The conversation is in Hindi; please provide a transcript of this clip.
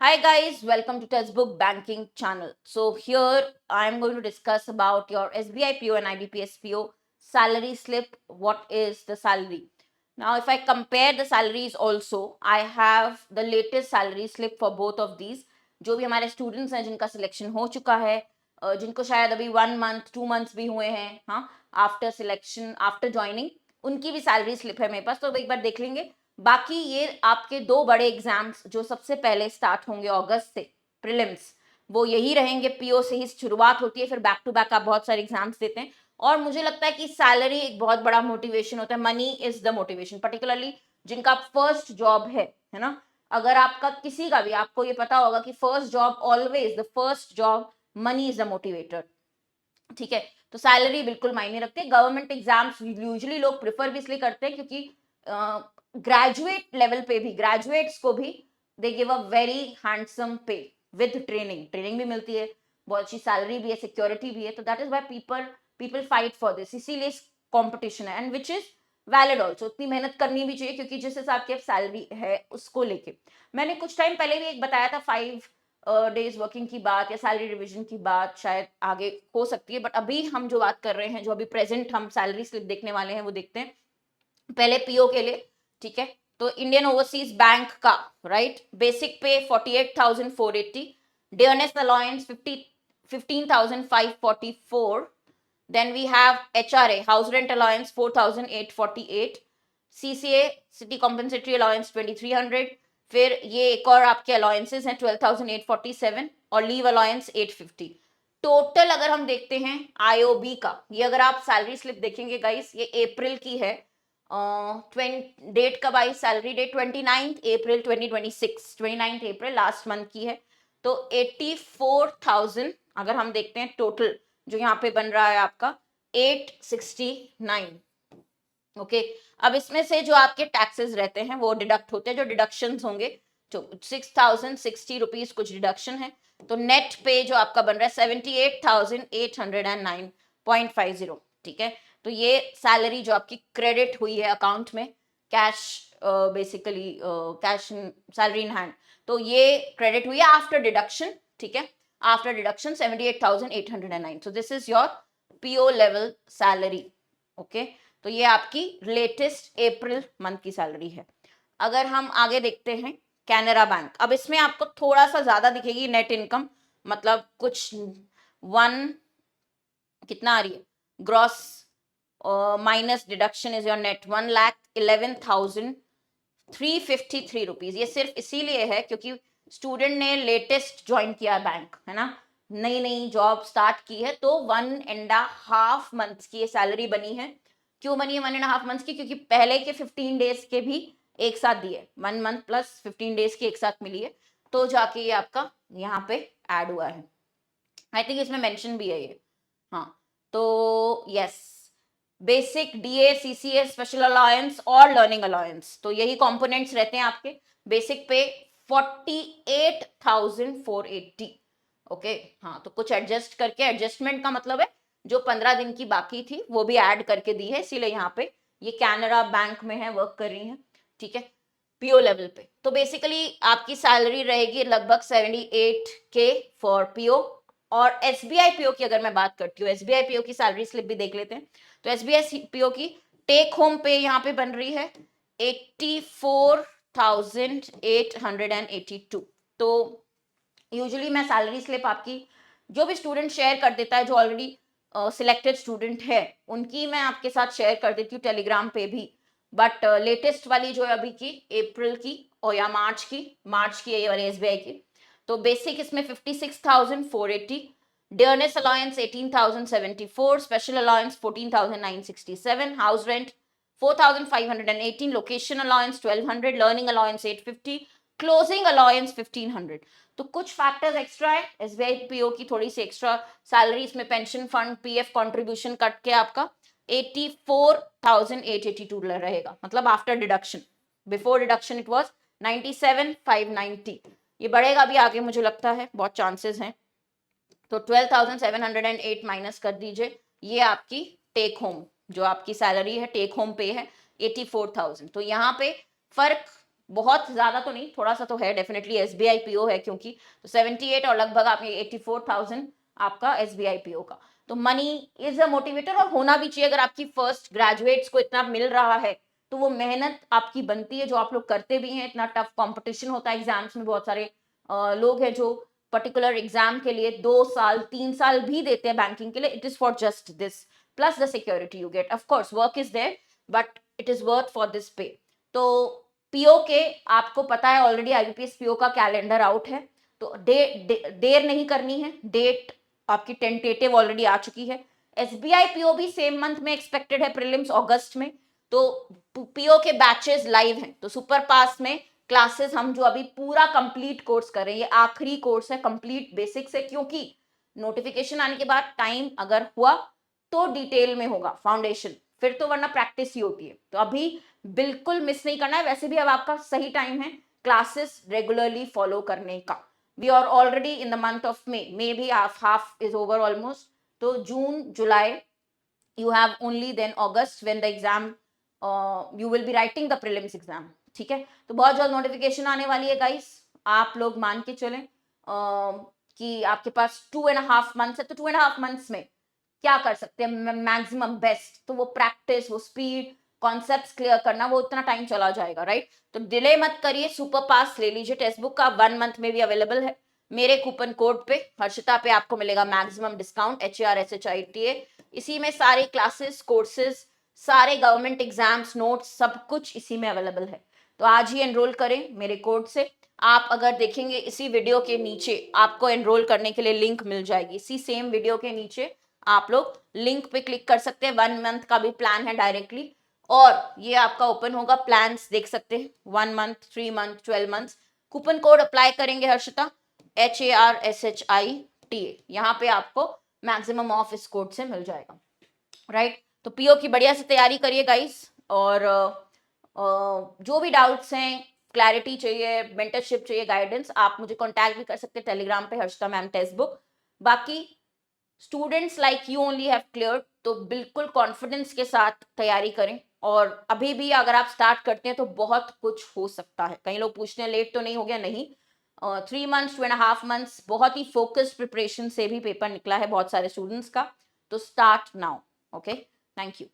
Hi guys, welcome to Textbook Banking channel. So here I am going to discuss about your SBI PO and IBPS PO salary slip. What is the salary? Now if I compare the salaries also, I have the latest salary slip for both of these. जो भी हमारे स्टूडेंट्स हैं जिनका सिलेक्शन हो चुका है, जिनको शायद अभी 1 मंथ 2 मंथ्स भी हुए हैं, हाँ, आफ्टर सिलेक्शन आफ्टर ज्वाइनिंग, उनकी भी सैलरी स्लिप है मेरे पास, तो एक बार देख लेंगे। बाकी ये आपके दो बड़े एग्जाम्स जो सबसे पहले स्टार्ट होंगे अगस्त से, प्रीलिम्स, वो यही रहेंगे। पीओ से ही शुरुआत होती है, फिर बैक टू बैक आप बहुत सारे एग्जाम्स देते हैं। और मुझे लगता है कि सैलरी एक बहुत बड़ा मोटिवेशन होता है। Money is the motivation, particularly जिनका फर्स्ट जॉब है ना। अगर आपका किसी का भी, आपको ये पता होगा कि first job always the first job, money is the motivator. ठीक है, तो सैलरी बिल्कुल मायने रखते हैं। गवर्नमेंट एग्जाम्स यूजुअली लोग प्रिफर भी इसलिए करते हैं क्योंकि ग्रेजुएट लेवल पे भी, ग्रेजुएट्स को भी they give a very handsome पे विद ट्रेनिंग, ट्रेनिंग भी मिलती है, बहुत अच्छी सैलरी भी है, सिक्योरिटी भी है। तो that is why people fight for this, इसीलिए कॉम्पिटिशन है, and which is valid also. उतनी मेहनत करनी भी चाहिए क्योंकि जिस हिसाब की सैलरी है उसको लेके, मैंने कुछ टाइम पहले भी एक बताया था 5 डेज वर्किंग की बात या सैलरी रिविजन की बात, शायद आगे हो सकती है, बट अभी हम जो बात कर रहे हैं, जो अभी प्रेजेंट हम सैलरी स्लिप देखने वाले हैं, वो देखते हैं पहले पीओ के लिए। ठीक है, तो इंडियन ओवरसीज बैंक का राइट, बेसिक पे 48,480, dearness allowance 15,544, then we have HRA, house rent allowance 4,848, CCA city compensatory allowance 2,300, फिर ये एक और आपके अलाउंसेस हैं 12,847 और लीव अलाउंस 850। टोटल अगर हम देखते हैं आईओबी का, ये अगर आप सैलरी स्लिप देखेंगे गाइस, ये अप्रैल की है। डेट कब आई सैलरी डेट? 29 अप्रैल 2026, 29 अप्रैल लास्ट मंथ की है। तो 84,000 अगर हम देखते हैं टोटल, जो यहाँ पे बन रहा है आपका 869। ओके, अब इसमें से जो आपके टैक्सेस रहते हैं वो डिडक्ट होते हैं, जो डिडक्शंस होंगे, तो 6,060 रुपीज कुछ डिडक्शन है। तो नेट पे जो आपका बन रहा है 78,809.50। ठीक है, तो ये सैलरी जो आपकी क्रेडिट हुई है अकाउंट में, cash, basically cash salary in hand, तो ये क्रेडिट हुई है आफ्टर डिडक्शन। ठीक है, after deduction 78,809। So this is your PO level salary. Okay, तो ये आपकी लेटेस्ट अप्रैल मंथ की सैलरी है। अगर हम आगे देखते हैं कैनरा बैंक, अब इसमें आपको थोड़ा सा ज्यादा दिखेगी नेट इनकम, मतलब कुछ वन कितना आ रही है gross minus deduction is your net 1,11,353 rupees. ये सिर्फ इसीलिए है क्योंकि स्टूडेंट ने लेटेस्ट ज्वाइन किया बैंक, है ना, नई नई जॉब स्टार्ट की है, तो 1.5 मंथ्स की ये सैलरी बनी है। क्यों बनी है 1.5 मंथ्स की? क्योंकि पहले के 15 डेज के भी एक साथ दिए, 1 मंथ प्लस 15 डेज की एक साथ मिली है, तो जाके ये आपका यहाँ पे ऐड हुआ है। आई थिंक इसमें मेंशन भी है ये, हाँ। तो yes, basic, DA, CCA, special allowance और लर्निंग अलाउंस, तो यही कंपोनेंट्स रहते हैं आपके। बेसिक पे 48,480। ओके, हाँ, तो कुछ एडजस्ट करके, एडजस्टमेंट का मतलब है जो 15 दिन की बाकी थी वो भी ऐड करके दी है, इसीलिए यहाँ पे ये कैनरा बैंक में है, वर्क कर रही है। ठीक है, पीओ लेवल पे तो बेसिकली आपकी सैलरी रहेगी लगभग 78K फॉर पीओ। और एसबीआई पीओ की अगर मैं बात करती हूँ, एसबीआई पीओ की सैलरी स्लिप भी देख लेते हैं। तो एसबीआई पीओ की टेक होम पे यहाँ पे बन रही है 84,882। तो यूजुअली मैं सैलरी स्लिप आपकी, जो भी स्टूडेंट शेयर कर देता है, जो ऑलरेडी सिलेक्टेड स्टूडेंट है, उनकी मैं आपके साथ शेयर कर देती हूँ टेलीग्राम पे भी। बट लेटेस्ट वाली जो है अभी की अप्रैल की और या मार्च की ये वाली एसबीआई की, तो बेसिक इसमें 56,480, dearness allowance 18,074, special allowance 14,967, house rent 4,518, location allowance 1,200, learning allowance 850, closing allowance 1,500। तो कुछ फैक्टर्स एक्स्ट्रा है एसबीआई पीओ की, थोड़ी सी एक्स्ट्रा सैलरी इसमें, pension fund, PF contribution cut के आपका 84,882 रहेगा, मतलब after deduction. Before deduction it was 97,590। ये बढ़ेगा भी आगे, मुझे लगता है बहुत चांसेस हैं। तो 12,708 माइनस कर दीजिए, ये आपकी टेक होम, जो आपकी सैलरी है टेक होम पे है 84,000। तो यहाँ पे फर्क बहुत ज्यादा तो नहीं, थोड़ा सा तो है डेफिनेटली, एसबीआई पीओ है क्योंकि, तो 78 और लगभग आपके 84,000 आपका एसबीआई पीओ का। तो मनी इज अ मोटिवेटर, और होना भी चाहिए। अगर आपकी फर्स्ट ग्रेजुएट्स को इतना मिल रहा है तो वो मेहनत आपकी बनती है, जो आप लोग करते भी हैं। इतना टफ कंपटीशन होता है एग्जाम्स में, बहुत सारे लोग हैं जो पर्टिकुलर एग्जाम के लिए 2 साल 3 साल भी देते हैं बैंकिंग के लिए। It is for just this, plus the security you get. Of course work is there, but it is worth for this pay. तो पीओ के आपको पता है ऑलरेडी, आईबीपीएस पीओ का कैलेंडर आउट है, तो देर नहीं करनी है। डेट आपकी टेंटेटिव ऑलरेडी आ चुकी है। एसबीआई पीओ भी सेम मंथ में एक्सपेक्टेड है, प्रीलिम्स अगस्त में। तो पीओ के बैचेस लाइव हैं, तो सुपर पास में क्लासेस हम जो अभी पूरा कंप्लीट कोर्स कर रहे हैं, ये आखिरी कोर्स है कंप्लीट बेसिक से, क्योंकि नोटिफिकेशन आने के बाद टाइम अगर हुआ तो डिटेल में होगा फाउंडेशन, फिर तो वरना प्रैक्टिस ही होती है। तो अभी बिल्कुल मिस नहीं करना है। वैसे भी अब आपका सही टाइम है क्लासेस रेगुलरली फॉलो करने का। We are already in the month of May भी हाफ इज ओवर ऑलमोस्ट। तो जून जुलाई you have only then August when the exam you will be writing the prelims exam। ठीक है, तो बहुत जल्द नोटिफिकेशन आने वाली है गाइस। आप लोग मान के चलें कि आपके पास 2.5 months है, तो 2.5 months में क्या कर सकते हैं मैक्सिमम बेस्ट, तो वो प्रैक्टिस, वो स्पीड, कॉन्सेप्ट्स क्लियर करना, वो उतना टाइम चला जाएगा, राइट। तो डिले मत करिए, सुपर पास ले लीजिए। टेक्स्ट बुक का 1 month में भी अवेलेबल है। मेरे कूपन कोड पे हर्षिता पे आपको मिलेगा मैक्सिमम डिस्काउंट, HARSHITA। इसी में सारे क्लासेस, कोर्सेज, सारे गवर्नमेंट एग्जाम्स, नोट्स, सब कुछ इसी में अवेलेबल है। तो आज ही एनरोल करें मेरे कोड से। आप अगर देखेंगे इसी वीडियो के नीचे आपको एनरोल करने के लिए लिंक मिल जाएगी, इसी सेम वीडियो के नीचे आप लोग लिंक पे क्लिक कर सकते हैं। 1 month का भी प्लान है डायरेक्टली, और ये आपका ओपन होगा, प्लान्स देख सकते हैं 1 month, 3 month, 12 months। Coupon code apply करेंगे हर्षिता, HARSHITA, यहाँ पे आपको मैक्सिमम ऑफ इस कोड से मिल जाएगा, राइट। तो पीओ की बढ़िया से तैयारी करिए गाइस, और जो भी डाउट्स हैं, क्लैरिटी चाहिए, मेंटरशिप चाहिए, गाइडेंस, आप मुझे कांटेक्ट भी कर सकते हैं टेलीग्राम पे, हर्षिता मैम टेक्स्ट बुक। बाकी students like you only have clear, तो बिल्कुल कॉन्फिडेंस के साथ तैयारी करें। और अभी भी अगर आप स्टार्ट करते हैं तो बहुत कुछ हो सकता है। कई लोग पूछते हैं लेट तो नहीं हो गया, नहीं। 3 months 2.5 months बहुत ही फोकस्ड प्रिपरेशन से भी पेपर निकला है बहुत सारे स्टूडेंट्स का। तो start now, okay, thank you.